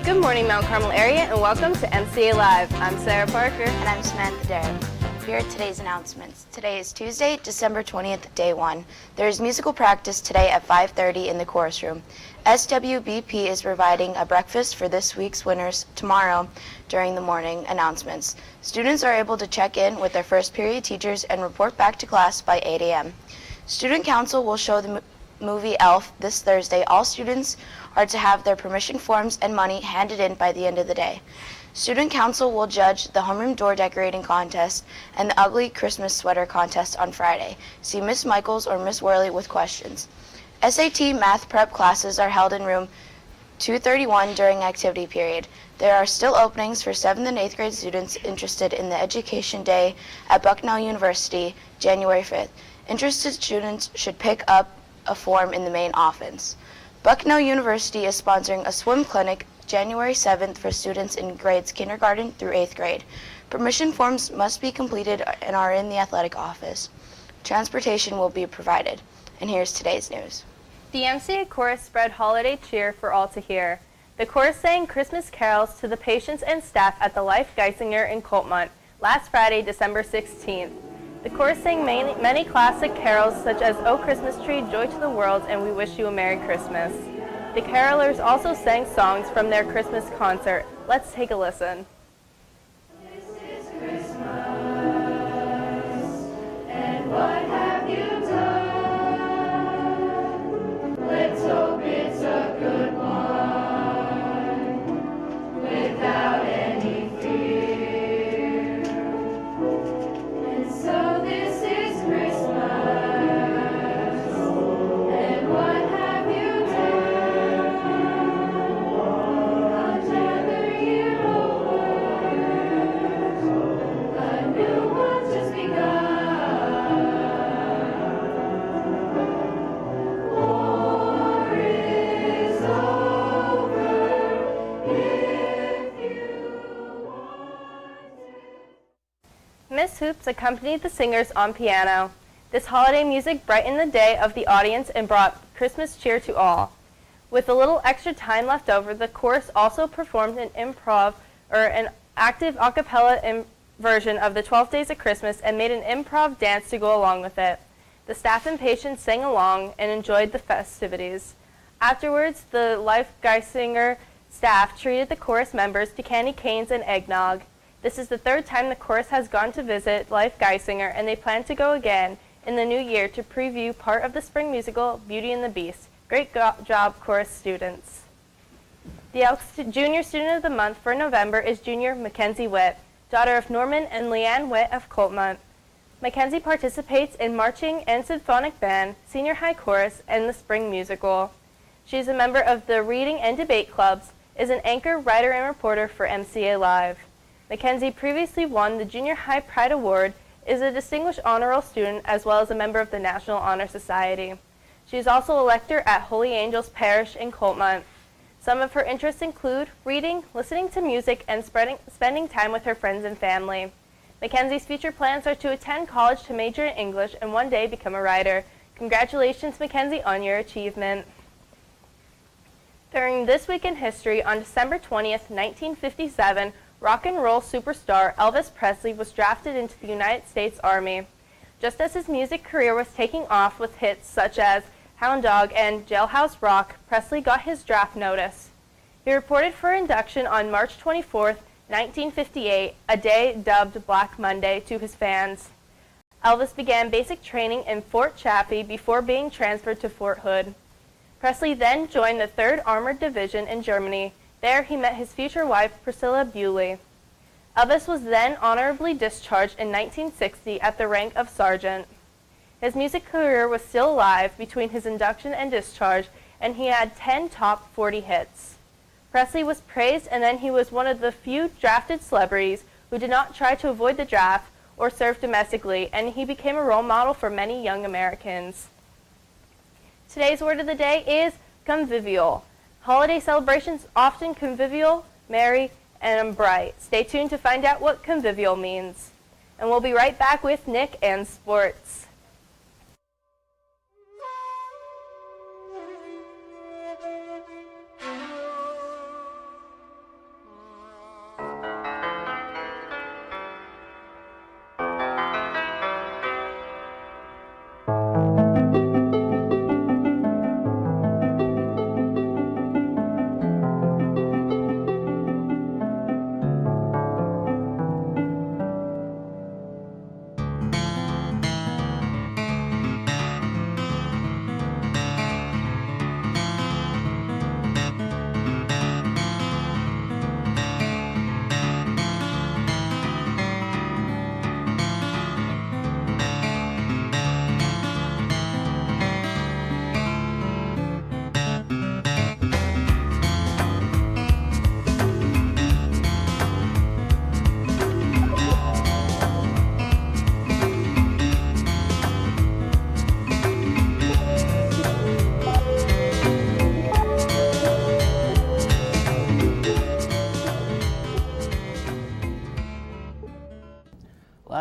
Good morning, Mount Carmel area, and welcome to MCA Live. I'm Sarah Parker. And I'm Samantha Darrow. Here are today's announcements. Today is Tuesday, December 20th, day 1. There is musical practice today at 5:30 in the chorus room. SWBP is providing a breakfast for this week's winners tomorrow during the morning announcements. Students are able to check in with their first period teachers and report back to class by 8 a.m. Student Council will show the movie Elf this Thursday. All students are to have their permission forms and money handed in by the end of the day. Student Council will judge the homeroom door decorating contest and the ugly Christmas sweater contest on Friday. See Miss Michaels or Miss Worley with questions. SAT math prep classes are held in room 231 during activity period. There are still openings for 7th and 8th grade students interested in the Education Day at Bucknell University, January 5th. Interested students should pick up a form in the main office. Bucknell University is sponsoring a swim clinic January 7th for students in grades kindergarten through 8th grade. Permission forms must be completed and are in the athletic office. Transportation will be provided. And here's today's news. The MCA Chorus spread holiday cheer for all to hear. The chorus sang Christmas carols to the patients and staff at the Life Geisinger in Coltmont last Friday, December 16th. The chorus sang many classic carols such as "O Christmas Tree, Joy to the World," and "We Wish You a Merry Christmas." The carolers also sang songs from their Christmas concert. Let's take a listen. This is Christmas, and what have you done? Let's hope it's a good one, without any fear. And so this is Christmas, and what have you done? Another year over, a new one's just begun. War is over if you want it. Miss Hoops accompanied the singers on piano. This holiday music brightened the day of the audience and brought Christmas cheer to all. With a little extra time left over, the chorus also performed an active a cappella version of the 12 Days of Christmas and made an improv dance to go along with it. The staff and patients sang along and enjoyed the festivities. Afterwards, the Life Geisinger staff treated the chorus members to candy canes and eggnog. This is the third time the chorus has gone to visit Life Geisinger, and they plan to go again in the new year to preview part of the spring musical Beauty and the Beast. Great job, chorus students. The Junior Student of the Month for November is junior Mackenzie Witt, daughter of Norman and Leanne Witt of Coltmont. Mackenzie participates in marching and symphonic band, senior high chorus, and the spring musical. She is a member of the reading and debate clubs, is an anchor, writer, and reporter for MCA Live. Mackenzie previously won the Junior High Pride Award, is a distinguished honor roll student, as well as a member of the National Honor Society. She is also a lector at Holy Angels Parish in Coltmont. Some of her interests include reading, listening to music, and spending time with her friends and family. Mackenzie's future plans are to attend college to major in English and one day become a writer. Congratulations, Mackenzie, on your achievement. During This Week in History, on December 20th, 1957, rock and roll superstar Elvis Presley was drafted into the United States Army. Just as his music career was taking off with hits such as Hound Dog and Jailhouse Rock, Presley got his draft notice. He reported for induction on March 24th, 1958, a day dubbed Black Monday, to his fans. Elvis began basic training in Fort Chaffee before being transferred to Fort Hood. Presley then joined the 3rd Armored Division in Germany. There he met his future wife, Priscilla Bewley. Elvis was then honorably discharged in 1960 at the rank of sergeant. His music career was still alive between his induction and discharge, and he had 10 top 40 hits. Presley was praised, and then he was one of the few drafted celebrities who did not try to avoid the draft or serve domestically, and he became a role model for many young Americans. Today's word of the day is convivial. Holiday celebrations often convivial, merry, and bright. Stay tuned to find out what convivial means. And we'll be right back with Nick and sports.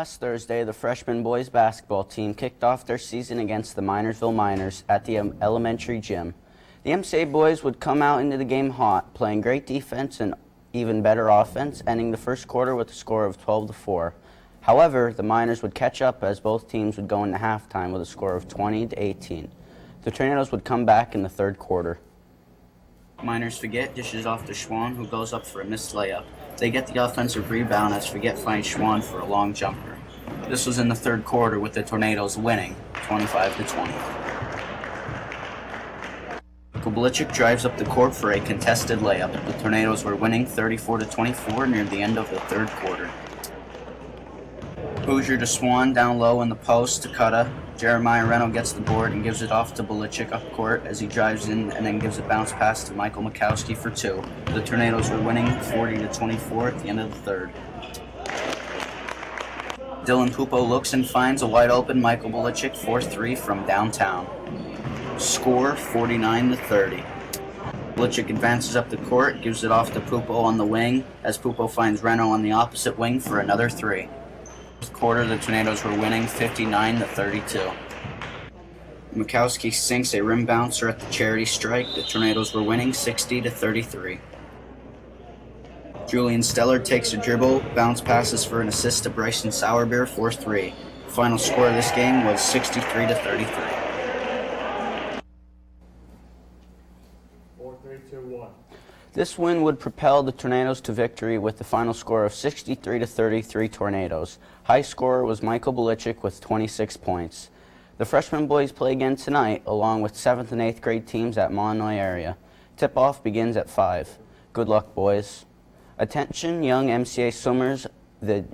Last Thursday, the freshman boys basketball team kicked off their season against the Minersville Miners at the elementary gym. The MCA boys would come out into the game hot, playing great defense and even better offense, ending the first quarter with a score of 12-4. However, the Miners would catch up as both teams would go into halftime with a score of 20-18. The Tornadoes would come back in the third quarter. Miners Forget dishes off to Schwann, who goes up for a missed layup. They get the offensive rebound as Forget finds Schwann for a long jumper. This was in the third quarter with the Tornadoes winning 25-20. Kublicek drives up the court for a contested layup. The Tornadoes were winning 34-24 near the end of the third quarter. Hoosier to Swan down low in the post to Cutta. Jeremiah Reno gets the board and gives it off to Bulicek up court as he drives in and then gives a bounce pass to Michael Mikowski for two. The Tornadoes were winning 40-24 at the end of the third. Dylan Pupo looks and finds a wide open Michael Bulicek for three from downtown. Score 49-30. Bulicek advances up the court, gives it off to Pupo on the wing as Pupo finds Reno on the opposite wing for another three. Quarter, the Tornadoes were winning 59-32. Mikowski sinks a rim bouncer at the charity strike. The Tornadoes were winning 60-33. Julian Steller takes a dribble, bounce passes for an assist to Bryson Sauerbeer for three. Final score of this game was 63-33. 4-3-2-1. This win would propel the Tornadoes to victory with the final score of 63-33 Tornadoes. High scorer was Michael Bulicek with 26 points. The freshman boys play again tonight, along with 7th and 8th grade teams at Monomoy area. Tip-off begins at 5. Good luck, boys. Attention, young MCA swimmers. The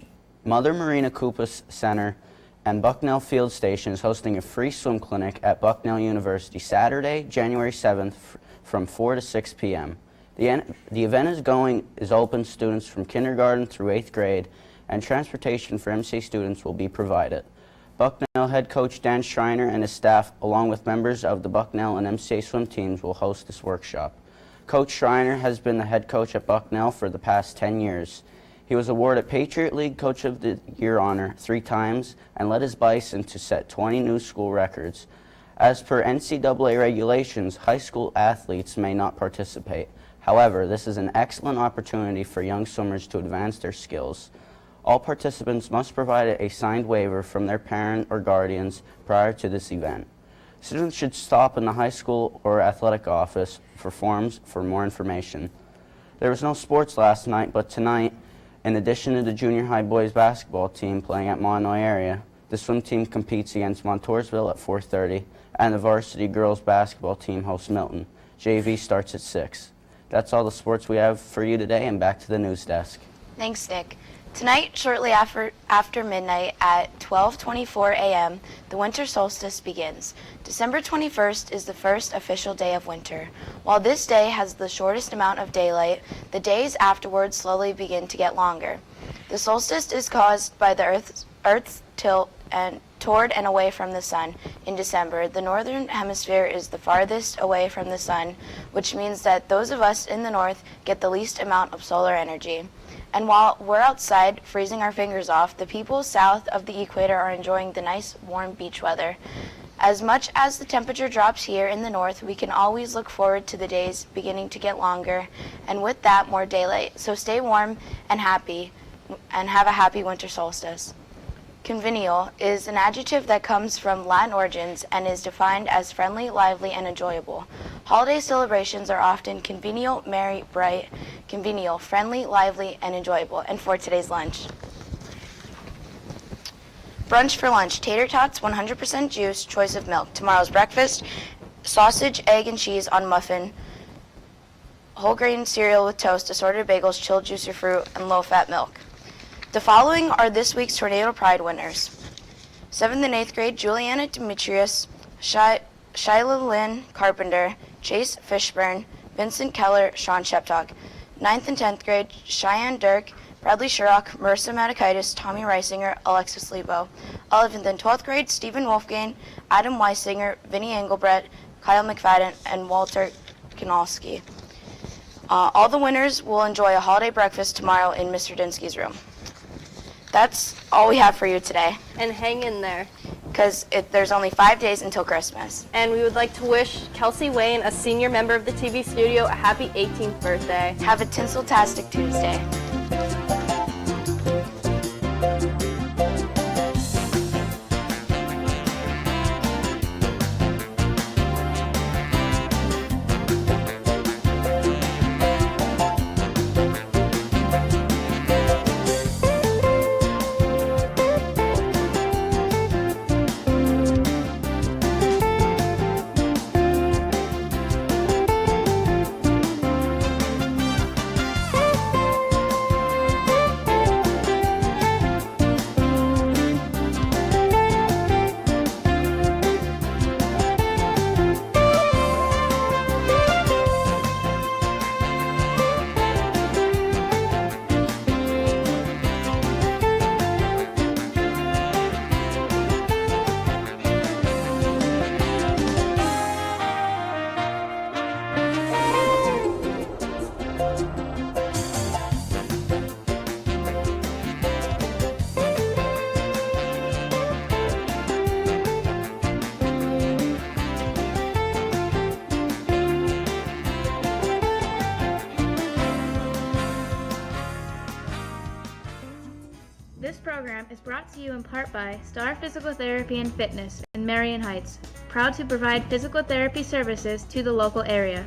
Mother Marina Koopas Center and Bucknell Field Station is hosting a free swim clinic at Bucknell University Saturday, January 7th from 4 to 6 p.m. The event is open to students from kindergarten through 8th grade, and transportation for MCA students will be provided. Bucknell head coach Dan Schreiner and his staff, along with members of the Bucknell and MCA swim teams, will host this workshop. Coach Schreiner has been the head coach at Bucknell for the past 10 years. He was awarded Patriot League Coach of the Year honor 3 times and led his Bison to set 20 new school records. As per NCAA regulations, high school athletes may not participate. However, this is an excellent opportunity for young swimmers to advance their skills. All participants must provide a signed waiver from their parent or guardians prior to this event. Students should stop in the high school or athletic office for forms for more information. There was no sports last night, but tonight, in addition to the junior high boys basketball team playing at Monomoy area, the swim team competes against Montoursville at 4:30, and the varsity girls basketball team hosts Milton. JV starts at 6. That's all the sports we have for you today, and back to the news desk. Thanks, Nick. Tonight, shortly after midnight at 12:24 a.m., the winter solstice begins. December 21st is the first official day of winter. While this day has the shortest amount of daylight, the days afterwards slowly begin to get longer. The solstice is caused by the Earth's tilt toward and away from the sun. In December, the northern hemisphere is the farthest away from the sun, which means that those of us in the north get the least amount of solar energy. And while we're outside freezing our fingers off, the people south of the equator are enjoying the nice warm beach weather. As much as the temperature drops here in the north, we can always look forward to the days beginning to get longer, and with that, more daylight. So stay warm and happy, and have a happy winter solstice. Convivial is an adjective that comes from Latin origins and is defined as friendly, lively, and enjoyable. Holiday celebrations are often convivial, merry, bright, convivial, friendly, lively, and enjoyable. And for today's lunch. Brunch for lunch, tater tots, 100% juice, choice of milk. Tomorrow's breakfast, sausage, egg, and cheese on muffin, whole grain cereal with toast, assorted bagels, chilled juice or fruit, and low-fat milk. The following are this week's Tornado Pride winners. 7th and 8th grade, Juliana Demetrius, Shyla Lynn Carpenter, Chase Fishburne, Vincent Keller, Sean Sheptalk. 9th and 10th grade, Cheyenne Dirk, Bradley Sherrock, Marissa Matakaitis, Tommy Reisinger, Alexis Lebo. 11th and 12th grade, Stephen Wolfgang, Adam Weisinger, Vinnie Engelbrett, Kyle McFadden, and Walter Kinalski. All the winners will enjoy a holiday breakfast tomorrow in Mr. Dinsky's room. That's all we have for you today, And hang in there. because there's only 5 days until Christmas. And we would like to wish Kelsey Wayne, a senior member of the TV studio, a happy 18th birthday. Have a Tinsel-tastic Tuesday. This program is brought to you in part by Star Physical Therapy and Fitness in Marion Heights, proud to provide physical therapy services to the local area.